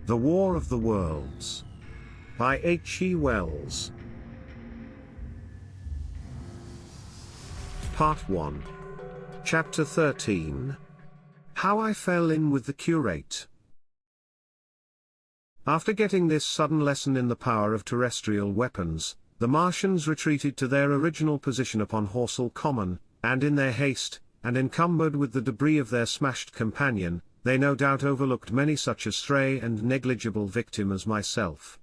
The War of the Worlds. By H.G. Wells. Part 1. Chapter 13. How I Fell in with the Curate. After getting this sudden lesson in the power of terrestrial weapons, the Martians retreated to their original position upon Horsell Common, and in their haste, and encumbered with the debris of their smashed companion, they no doubt overlooked many such a stray and negligible victim as myself.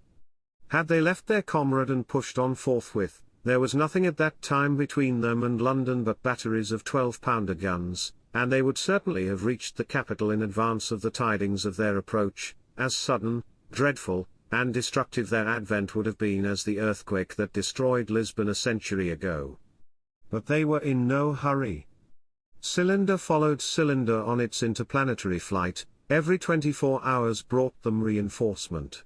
Had they left their comrade and pushed on forthwith, there was nothing at that time between them and London but batteries of 12-pounder guns, and they would certainly have reached the capital in advance of the tidings of their approach, as sudden, dreadful, and destructive their advent would have been as the earthquake that destroyed Lisbon a century ago. But they were in no hurry. Cylinder followed cylinder on its interplanetary flight, every 24 hours brought them reinforcement.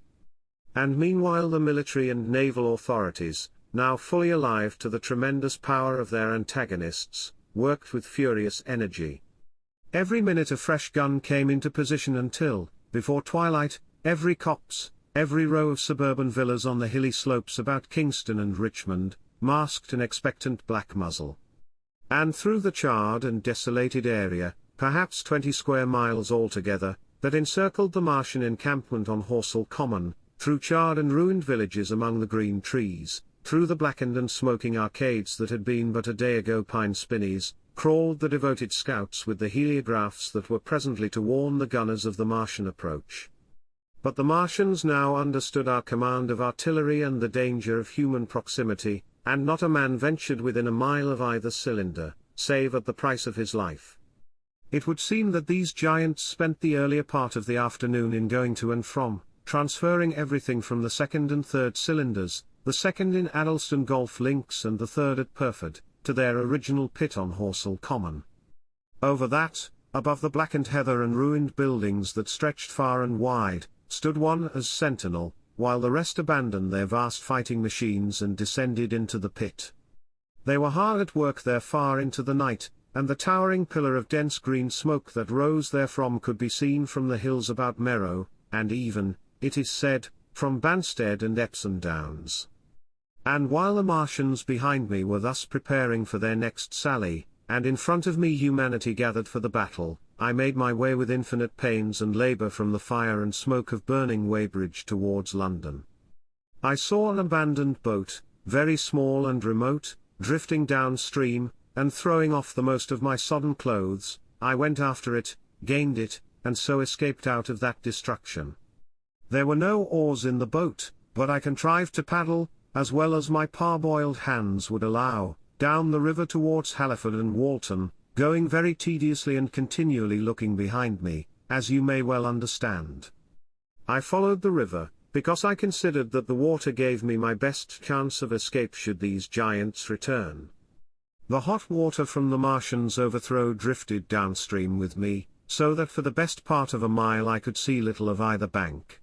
And meanwhile the military and naval authorities, now fully alive to the tremendous power of their antagonists, worked with furious energy. Every minute a fresh gun came into position until, before twilight, every copse, every row of suburban villas on the hilly slopes about Kingston and Richmond, masked an expectant black muzzle. And through the charred and desolated area, perhaps 20 square miles altogether, that encircled the Martian encampment on Horsell Common, through charred and ruined villages among the green trees, through the blackened and smoking arcades that had been but a day ago pine spinneys, crawled the devoted scouts with the heliographs that were presently to warn the gunners of the Martian approach. But the Martians now understood our command of artillery and the danger of human proximity, and not a man ventured within a mile of either cylinder, save at the price of his life. It would seem that these giants spent the earlier part of the afternoon in going to and from, transferring everything from the second and third cylinders, the second in Addlestone Golf Links and the third at Purford, to their original pit on Horsell Common. Over that, above the blackened heather and ruined buildings that stretched far and wide, stood one as sentinel, while the rest abandoned their vast fighting machines and descended into the pit. They were hard at work there far into the night, and the towering pillar of dense green smoke that rose therefrom could be seen from the hills about Merrow, and even, it is said, from Banstead and Epsom Downs. And while the Martians behind me were thus preparing for their next sally, and in front of me humanity gathered for the battle, I made my way with infinite pains and labour from the fire and smoke of burning Weybridge towards London. I saw an abandoned boat, very small and remote, drifting downstream, and throwing off the most of my sodden clothes, I went after it, gained it, and so escaped out of that destruction. There were no oars in the boat, but I contrived to paddle, as well as my parboiled hands would allow, down the river towards Halliford and Walton, going very tediously and continually looking behind me, as you may well understand. I followed the river, because I considered that the water gave me my best chance of escape should these giants return. The hot water from the Martians' overthrow drifted downstream with me, so that for the best part of a mile I could see little of either bank.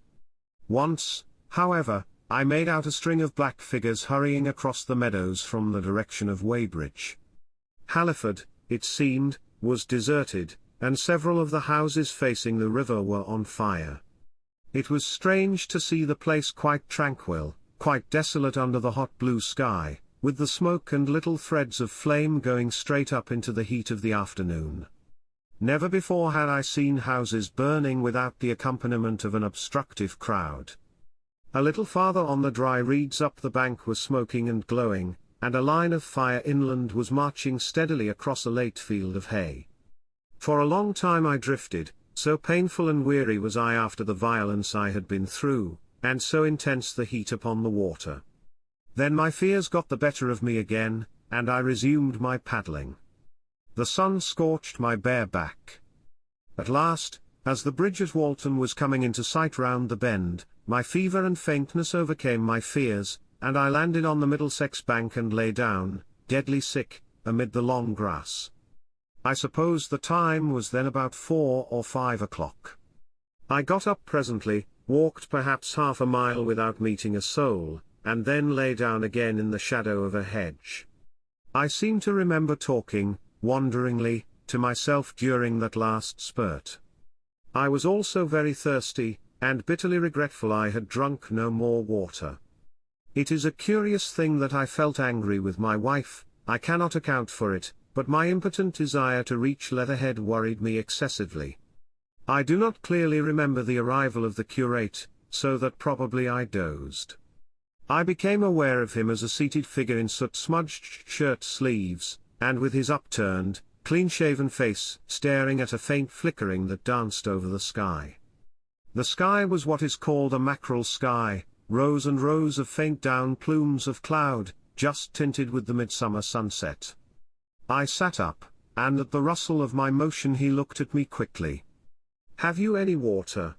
Once, however, I made out a string of black figures hurrying across the meadows from the direction of Weybridge. Halliford, it seemed, was deserted, and several of the houses facing the river were on fire. It was strange to see the place quite tranquil, quite desolate under the hot blue sky, with the smoke and little threads of flame going straight up into the heat of the afternoon. Never before had I seen houses burning without the accompaniment of an obstructive crowd. A little farther on the dry reeds up the bank was smoking and glowing, and a line of fire inland was marching steadily across a late field of hay. For a long time I drifted, so painful and weary was I after the violence I had been through, and so intense the heat upon the water. Then my fears got the better of me again, and I resumed my paddling. The sun scorched my bare back. At last, as the bridge at Walton was coming into sight round the bend, my fever and faintness overcame my fears, and I landed on the Middlesex bank and lay down, deadly sick, amid the long grass. I suppose the time was then about 4 or 5 o'clock. I got up presently, walked perhaps half a mile without meeting a soul, and then lay down again in the shadow of a hedge. I seem to remember talking, wonderingly, to myself during that last spurt. I was also very thirsty, and bitterly regretful I had drunk no more water. It is a curious thing that I felt angry with my wife. I cannot account for it, but my impotent desire to reach Leatherhead worried me excessively. I do not clearly remember the arrival of the curate, so that probably I dozed. I became aware of him as a seated figure in soot-smudged shirt sleeves, and with his upturned, clean-shaven face staring at a faint flickering that danced over the sky. The sky was what is called a mackerel sky, rows and rows of faint down plumes of cloud, just tinted with the midsummer sunset. I sat up, and at the rustle of my motion he looked at me quickly. "Have you any water?"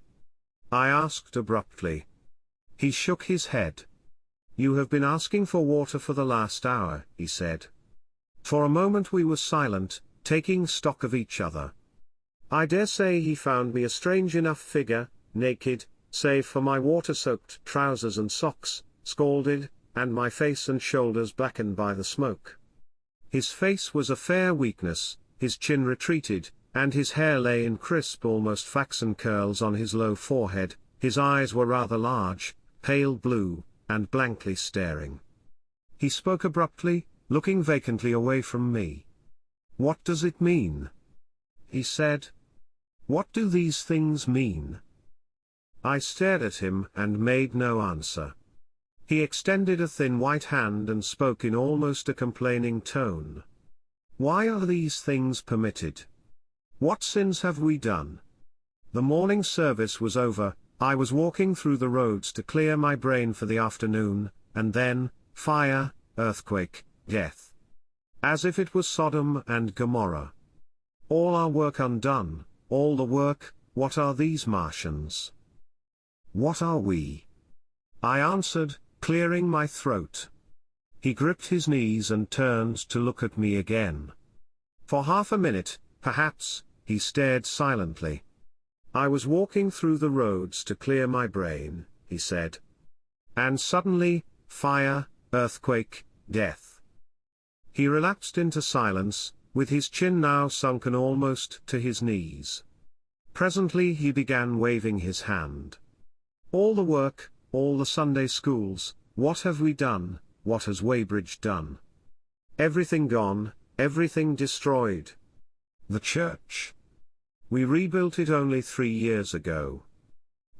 I asked abruptly. He shook his head. "You have been asking for water for the last hour," he said. For a moment we were silent, taking stock of each other. I dare say he found me a strange enough figure, naked, save for my water-soaked trousers and socks, scalded, and my face and shoulders blackened by the smoke. His face was a fair weakness, his chin retreated, and his hair lay in crisp almost flaxen curls on his low forehead. His eyes were rather large, pale blue, and blankly staring. He spoke abruptly, looking vacantly away from me. "What does it mean?" he said. "What do these things mean?" I stared at him and made no answer. He extended a thin white hand and spoke in almost a complaining tone. "Why are these things permitted? What sins have we done?" The morning service was over. I was walking through the roads to clear my brain for the afternoon, and then, fire, earthquake, death. As if it was Sodom and Gomorrah. All our work undone, all the work. What are these Martians? What are we? I answered, clearing my throat. He gripped his knees and turned to look at me again. For half a minute, perhaps, he stared silently. "I was walking through the roads to clear my brain," he said. "And suddenly, fire, earthquake, death." He relapsed into silence, with his chin now sunken almost to his knees. Presently he began waving his hand. "All the work, all the Sunday schools, what have we done, what has Weybridge done? Everything gone, everything destroyed. The church. We rebuilt it only 3 years ago.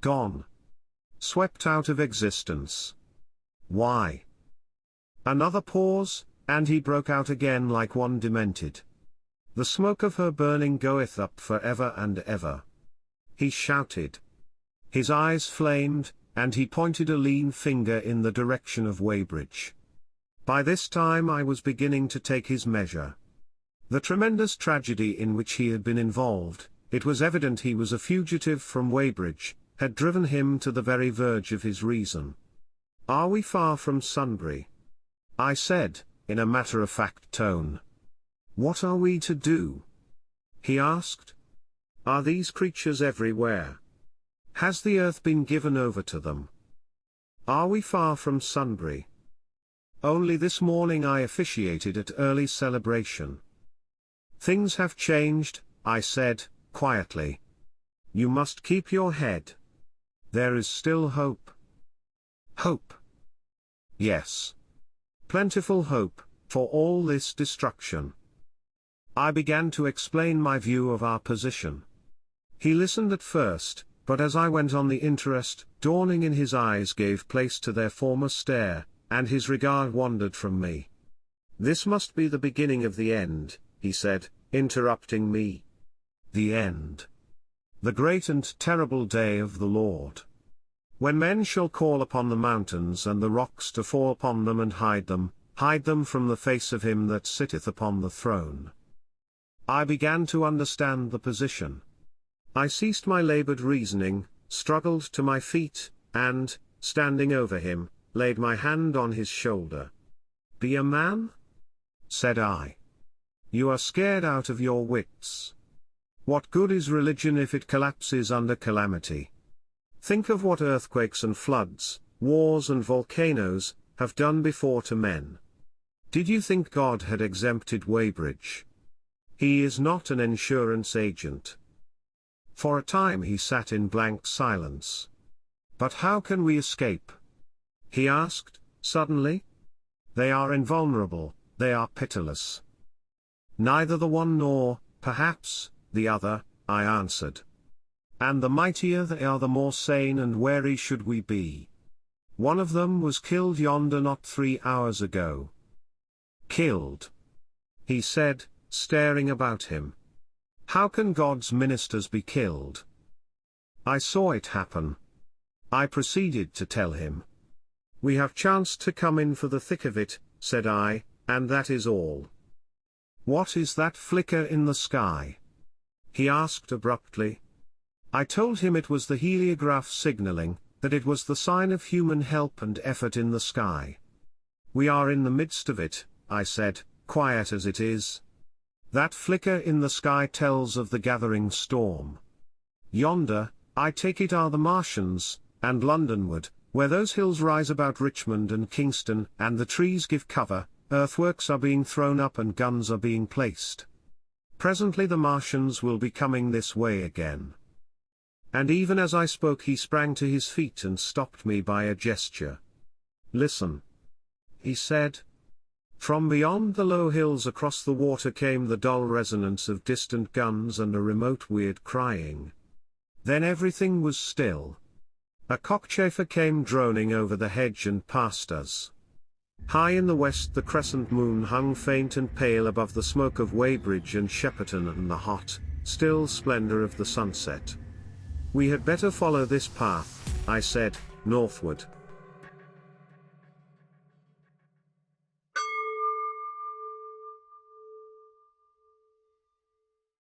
Gone. Swept out of existence. Why?" Another pause, and he broke out again like one demented. "The smoke of her burning goeth up for ever and ever," he shouted. His eyes flamed, and he pointed a lean finger in the direction of Weybridge. By this time I was beginning to take his measure. The tremendous tragedy in which he had been involved, it was evident he was a fugitive from Weybridge, had driven him to the very verge of his reason. "Are we far from Sunbury?" I said, in a matter-of-fact tone. "What are we to do?" he asked. "Are these creatures everywhere? Has the earth been given over to them? Are we far from Sunbury?" "Only this morning I officiated at early celebration." "Things have changed," I said, quietly. "You must keep your head. There is still hope." "Hope?" "Yes. Plentiful hope, for all this destruction." I began to explain my view of our position. He listened at first, but as I went on the interest dawning in his eyes gave place to their former stare, and his regard wandered from me. "This must be the beginning of the end," he said, interrupting me. "The end. The great and terrible day of the Lord. When men shall call upon the mountains and the rocks to fall upon them and hide them from the face of him that sitteth upon the throne." I began to understand the position. I ceased my labored reasoning, struggled to my feet, and, standing over him, laid my hand on his shoulder. "Be a man?" said I. "You are scared out of your wits. What good is religion if it collapses under calamity? Think of what earthquakes and floods, wars and volcanoes, have done before to men. Did you think God had exempted Weybridge? He is not an insurance agent." For a time he sat in blank silence. But how can we escape? He asked, suddenly. They are invulnerable, they are pitiless. Neither the one nor, perhaps, the other, I answered. And the mightier they are, the more sane and wary should we be. One of them was killed yonder not 3 hours ago. Killed? He said, staring about him. How can God's ministers be killed? I saw it happen. I proceeded to tell him. We have chanced to come in for the thick of it, said I, and that is all. What is that flicker in the sky? He asked abruptly. I told him it was the heliograph signaling, that it was the sign of human help and effort in the sky. We are in the midst of it, I said, quiet as it is. That flicker in the sky tells of the gathering storm. Yonder, I take it, are the Martians, and Londonward, where those hills rise about Richmond and Kingston, and the trees give cover, earthworks are being thrown up and guns are being placed. Presently the Martians will be coming this way again. And even as I spoke he sprang to his feet and stopped me by a gesture. Listen, he said. From beyond the low hills across the water came the dull resonance of distant guns and a remote weird crying. Then everything was still. A cockchafer came droning over the hedge and past us. High in the west the crescent moon hung faint and pale above the smoke of Weybridge and Shepperton and the hot, still splendor of the sunset. We had better follow this path, I said, northward.